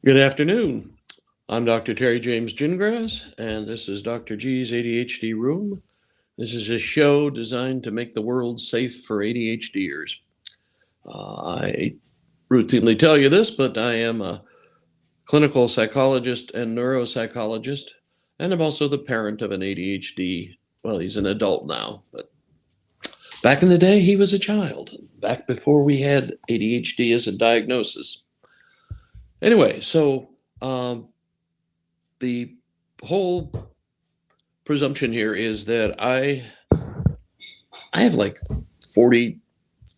Good afternoon. I'm Dr. Terry James Gingras, and this is Dr. G's ADHD Room. This is a show designed to make the world safe for ADHDers. I routinely tell you this, but I am a clinical psychologist and neuropsychologist, and I'm also the parent of an ADHD. Well, he's an adult now, but back in the day, he was a child, back before we had ADHD as a diagnosis. Anyway, um, the whole presumption here is that I have like 40,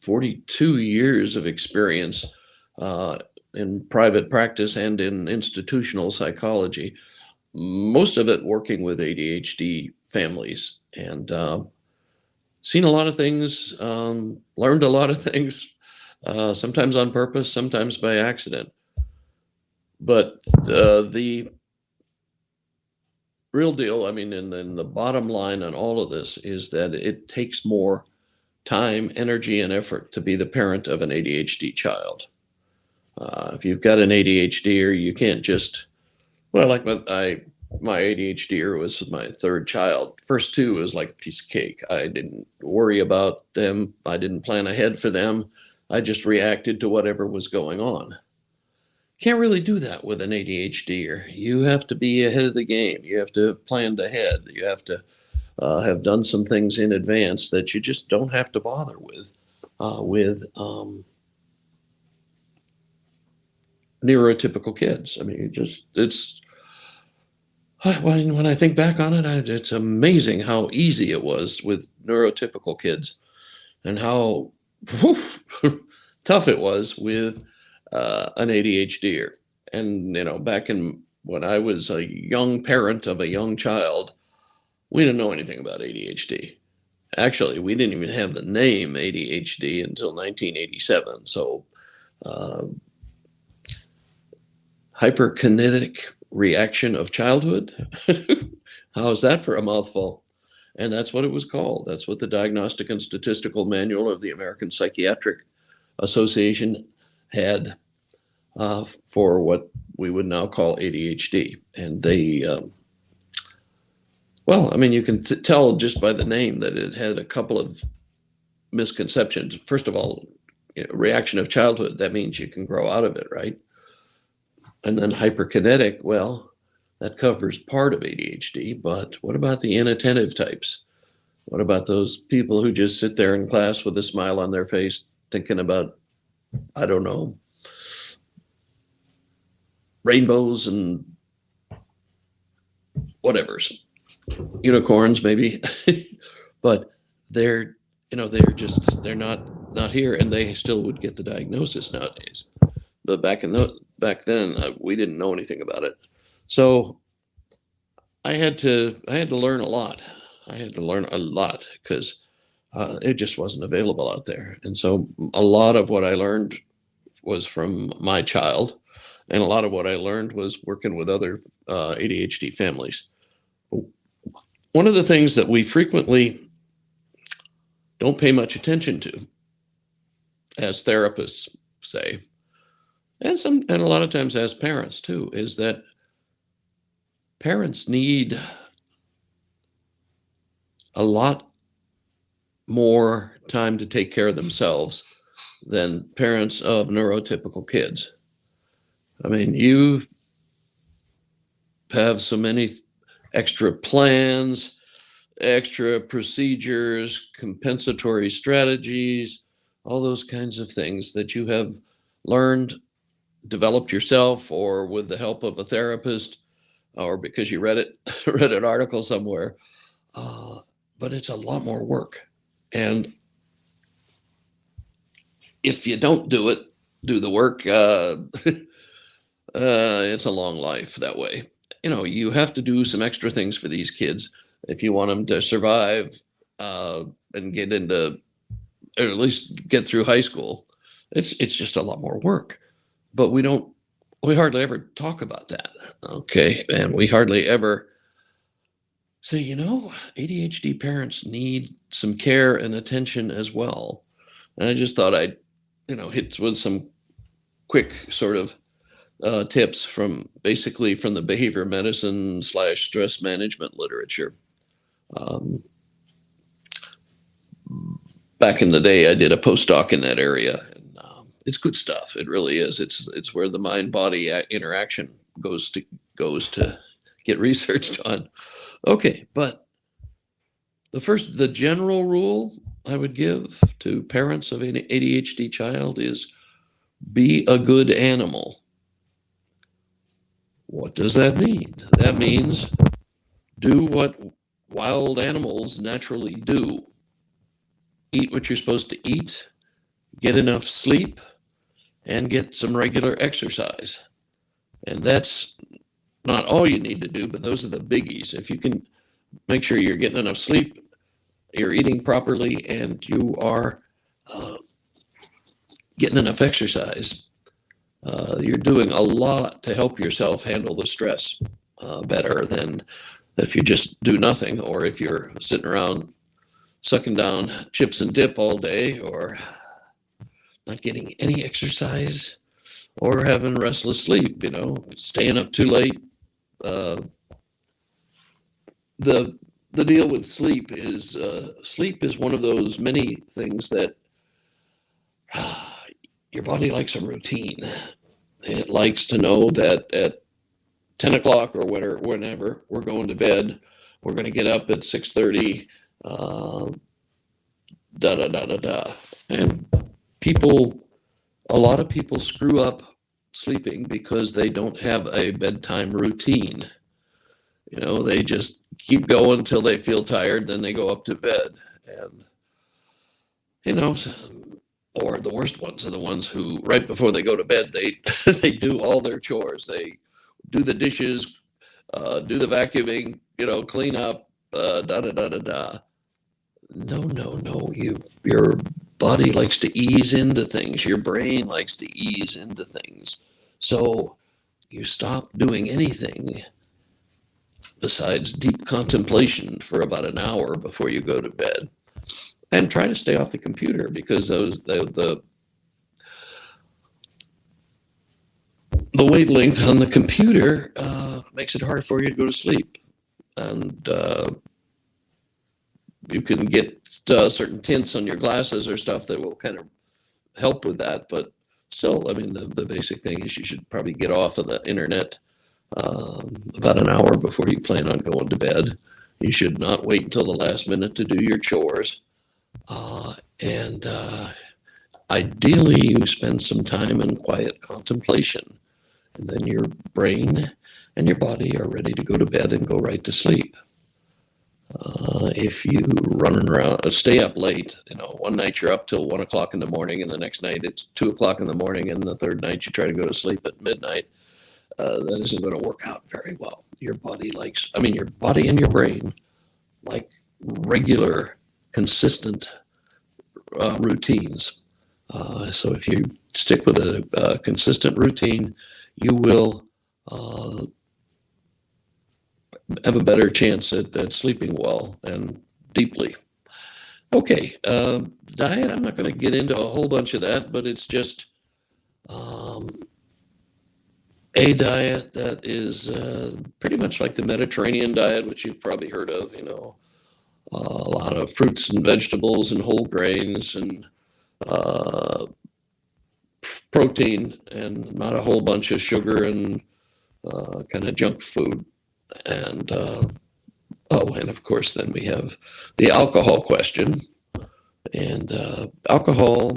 42 years of experience uh, in private practice and in institutional psychology, most of it working with ADHD families, and seen a lot of things, learned a lot of things, sometimes on purpose, sometimes by accident. But the real deal, I mean, and the bottom line on all of this is that it takes more time, energy, and effort to be the parent of an ADHD child. If you've got an ADHDer, you can't just, well, like my ADHDer was my third child. First two was like a piece of cake. I didn't worry about them. I didn't plan ahead for them. I just reacted to whatever was going on. Can't really do that with an ADHDer. You have to be ahead of the game. You have to have planned ahead. You have to have done some things in advance that you just don't have to bother with neurotypical kids. I mean, it's when I think back on it, it's amazing how easy it was with neurotypical kids, and how whew, tough it was with an ADHDer. And back in when I was a young parent of a young child, we didn't know anything about ADHD. Actually, we didn't even have the name ADHD until 1987. So, uh, hyperkinetic reaction of childhood. How's that for a mouthful? And that's what it was called. That's what the Diagnostic and Statistical Manual of the American Psychiatric Association had for what we would now call ADHD. And well, I mean, you can tell just by the name that it had a couple of misconceptions. First of all, reaction of childhood, that means you can grow out of it, right? And then hyperkinetic, well, that covers part of ADHD, but what about the inattentive types? What about those people who just sit there in class with a smile on their face thinking about, I don't know, rainbows and whatever's, unicorns maybe, but they're they're not here, and they still would get the diagnosis nowadays. But back then, we didn't know anything about it, so I had to learn a lot. I had to learn a lot because it just wasn't available out there, and so a lot of what I learned was from my child, and a lot of what I learned was working with other ADHD families. One of the things that we frequently don't pay much attention to, as therapists say, and a lot of times as parents too, is that parents need a lot more time to take care of themselves than parents of neurotypical kids. I mean, you have so many extra plans, extra procedures, compensatory strategies, all those kinds of things that you have learned, developed yourself, or with the help of a therapist, or because you read it, read an article somewhere. Uh, but it's a lot more work, and if you don't do the work, it's a long life that way. You have to do some extra things for these kids if you want them to survive uh, and get into, or at least get through high school. It's just a lot more work, but we hardly ever talk about that. Okay, and we hardly ever say, ADHD parents need some care and attention as well. And I just thought I'd hit with some quick sort of tips from basically from the behavior medicine / stress management literature. Um, Back in the day, I did a postdoc in that area, and it's good stuff. It really is. It's where the mind body interaction goes to get researched on. Okay, but the general rule I would give to parents of an ADHD child is be a good animal. What does that mean? That means do what wild animals naturally do. Eat what you're supposed to eat, get enough sleep, and get some regular exercise. And that's not all you need to do, but those are the biggies. If you can make sure you're getting enough sleep, you're eating properly, and you are getting enough exercise, you're doing a lot to help yourself handle the stress better than if you just do nothing, or if you're sitting around sucking down chips and dip all day, or not getting any exercise, or having restless sleep, staying up too late. The deal with sleep is one of those many things that your body likes a routine. It likes to know that at 10 o'clock or whenever we're going to bed, we're going to get up at 6:30, And a lot of people screw up sleeping because they don't have a bedtime routine. They just keep going until they feel tired, then they go up to bed. And, or the worst ones are the ones who, right before they go to bed, they do all their chores. They do the dishes, do the vacuuming, clean up, No. Your body likes to ease into things. Your brain likes to ease into things. So you stop doing anything besides deep contemplation for about an hour before you go to bed. And try to stay off the computer, because the wavelength on the computer makes it hard for you to go to sleep. And you can get certain tints on your glasses or stuff that will kind of help with that. But still, the basic thing is you should probably get off of the internet about an hour before you plan on going to bed. You should not wait until the last minute to do your chores. And ideally, you spend some time in quiet contemplation, and then your brain and your body are ready to go to bed and go right to sleep. If you run around, stay up late, one night you're up till 1 o'clock in the morning, and the next night it's 2 o'clock in the morning, and the third night you try to go to sleep at midnight, that isn't going to work out very well. Your body and your brain like regular, consistent routines. So if you stick with a consistent routine, you will have a better chance at sleeping well and deeply. Okay, diet, I'm not going to get into a whole bunch of that, but it's just a diet that is pretty much like the Mediterranean diet, which you've probably heard of, a lot of fruits and vegetables and whole grains and protein, and not a whole bunch of sugar and kind of junk food. And and of course, then we have the alcohol question. And alcohol,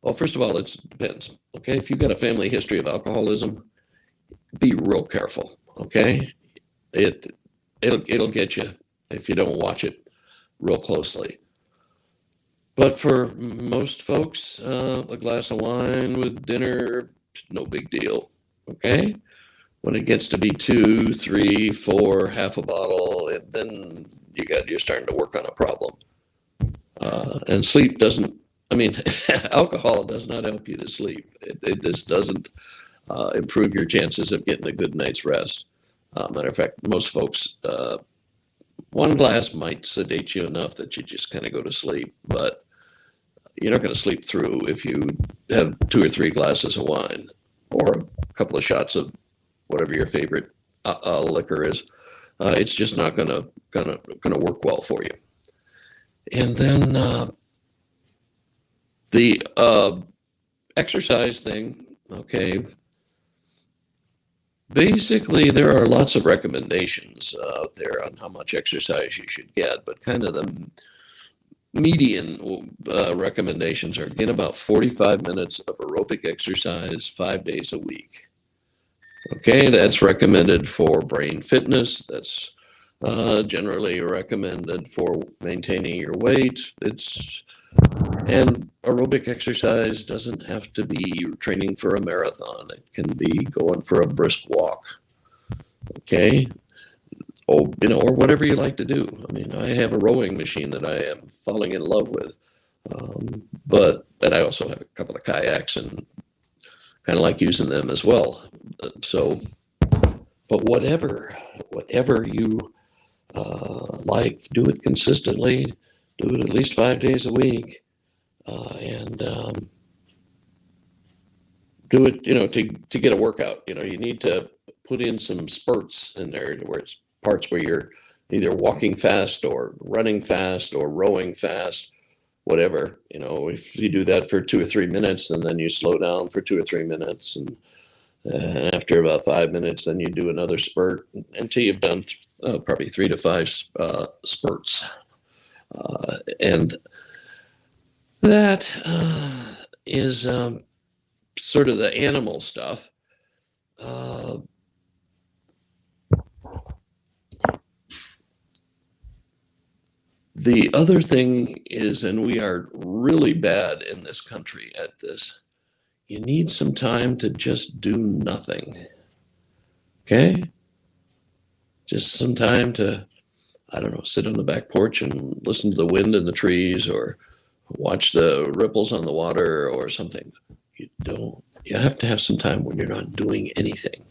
well, first of all, it depends. Okay, if you've got a family history of alcoholism, be real careful. Okay, it'll get you if you don't watch it real closely. But for most folks, a glass of wine with dinner, no big deal. Okay. When it gets to be 2, 3, 4, half a bottle, then you're starting to work on a problem. And sleep doesn't. Alcohol does not help you to sleep. This doesn't improve your chances of getting a good night's rest. Matter of fact, most folks, one glass might sedate you enough that you just kind of go to sleep, but you're not going to sleep through if you have 2 or 3 glasses of wine. or a couple of shots of whatever your favorite liquor is. It's just not gonna work well for you. And then the exercise thing. Okay, basically there are lots of recommendations out there on how much exercise you should get, but kind of the median recommendations are get about 45 minutes of aerobic exercise 5 days a week. Okay, that's recommended for brain fitness. That's generally recommended for maintaining your weight. And aerobic exercise doesn't have to be training for a marathon. It can be going for a brisk walk. Okay, or whatever you like to do. I mean, I have a rowing machine that I am falling in love with, but I also have a couple of kayaks and kind of like using them as well. So, but whatever you like, do it consistently. Do it at least 5 days a week, and do it, to get a workout. You need to put in some spurts in there, where it's parts where you're either walking fast or running fast or rowing fast, whatever. If you do that for 2 or 3 minutes, and then you slow down for 2 or 3 minutes, and after about 5 minutes, then you do another spurt until you've done probably 3 to 5 spurts. And that is sort of the animal stuff. The other thing is, and we are really bad in this country at this, you need some time to just do nothing. Okay? Just some time to, I don't know, sit on the back porch and listen to the wind in the trees, or watch the ripples on the water or something. You have to have some time when you're not doing anything,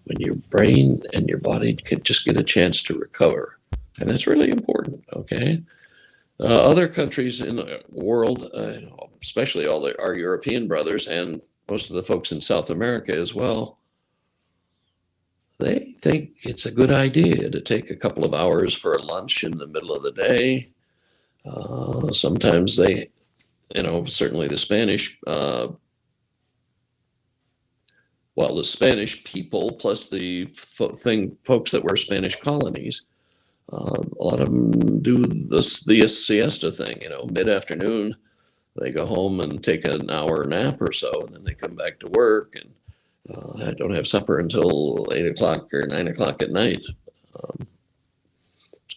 when your brain and your body can just get a chance to recover. And that's really important, okay? Other countries in the world, especially all our European brothers and most of the folks in South America as well, they think it's a good idea to take a couple of hours for a lunch in the middle of the day. Sometimes they, certainly the Spanish, the Spanish people plus the folks that were Spanish colonies, a lot of them do the siesta thing, mid-afternoon. They go home and take an hour nap or so, and then they come back to work, and I don't have supper until 8 o'clock or 9 o'clock at night.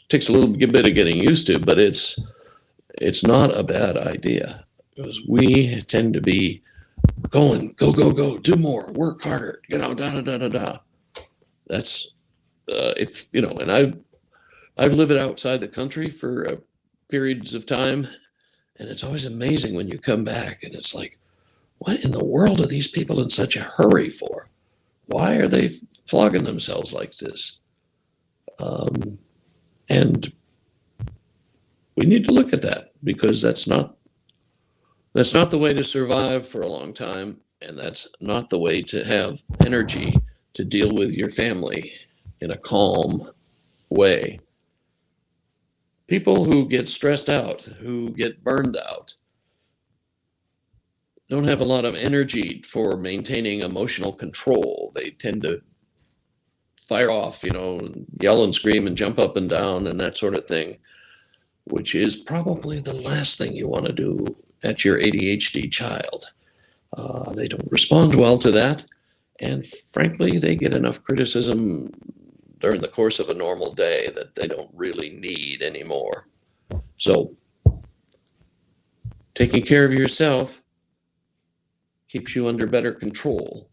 Takes a little bit of getting used to, but it's not a bad idea, because we tend to be going, go, do more, work harder, da. That's, and I've lived outside the country for periods of time, and it's always amazing when you come back and it's like, what in the world are these people in such a hurry for? Why are they flogging themselves like this? And we need to look at that, because that's not the way to survive for a long time, and that's not the way to have energy to deal with your family in a calm way. People who get stressed out, who get burned out, don't have a lot of energy for maintaining emotional control. They tend to fire off, yell and scream and jump up and down and that sort of thing, which is probably the last thing you want to do at your ADHD child. They don't respond well to that. And frankly, they get enough criticism during the course of a normal day that they don't really need anymore. So taking care of yourself keeps you under better control,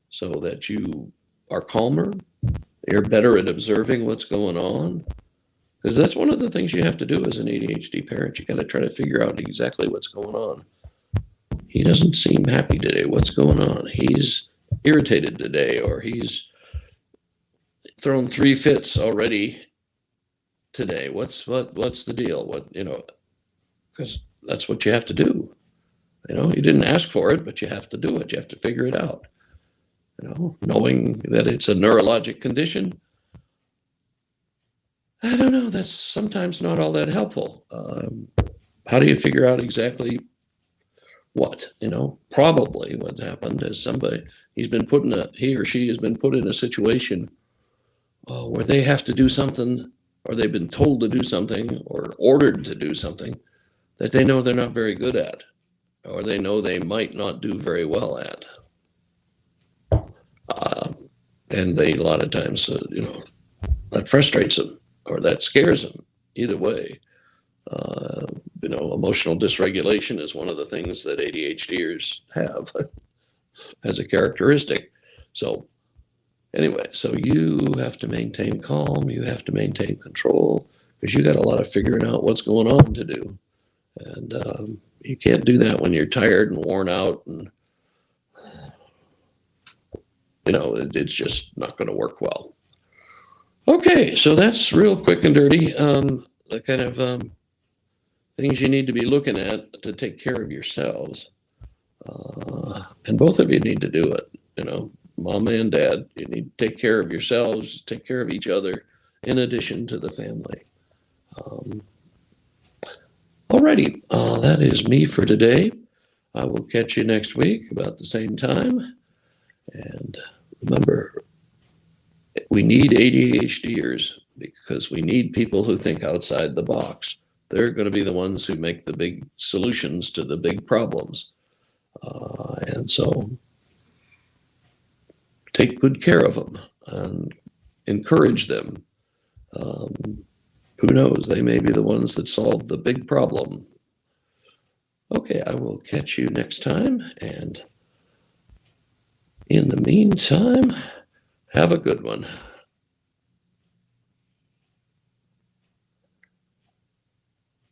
so that you are calmer, you're better at observing what's going on. Because that's one of the things you have to do as an ADHD parent. You got to try to figure out exactly what's going on. He doesn't seem happy today. What's going on? He's irritated today, or he's thrown 3 fits already today. What's the deal? Because that's what you have to do. You didn't ask for it, but you have to do it. You have to figure it out. Knowing that it's a neurologic condition, I don't know, that's sometimes not all that helpful. How do you figure out exactly what? Probably what happened is he or she has been put in a situation where they have to do something, or they've been told to do something, or ordered to do something that they know they're not very good at, or they know they might not do very well at. And they, a lot of times, that frustrates them, or that scares them. Either way, emotional dysregulation is one of the things that ADHDers have as a characteristic. So anyway, so you have to maintain calm, you have to maintain control, because you got a lot of figuring out what's going on to do. And you can't do that when you're tired and worn out, and it's just not going to work well. Okay, so that's real quick and dirty, the kind of things you need to be looking at to take care of yourselves. And both of you need to do it. Mama and dad, you need to take care of yourselves, take care of each other, in addition to the family. Alrighty, that is me for today. I will catch you next week about the same time. And remember, we need ADHDers because we need people who think outside the box. They're going to be the ones who make the big solutions to the big problems. And so take good care of them and encourage them. Who knows? They may be the ones that solve the big problem. Okay, I will catch you next time. And in the meantime, have a good one.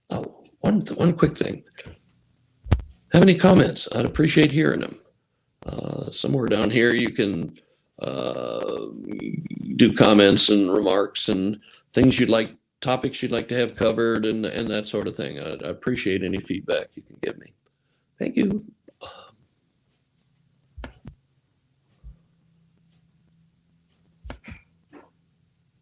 Oh, one quick thing. Have any comments? I'd appreciate hearing them. Somewhere down here you can do comments and remarks and things topics you'd like to have covered, and that sort of thing. I'd appreciate any feedback you can give me. Thank you.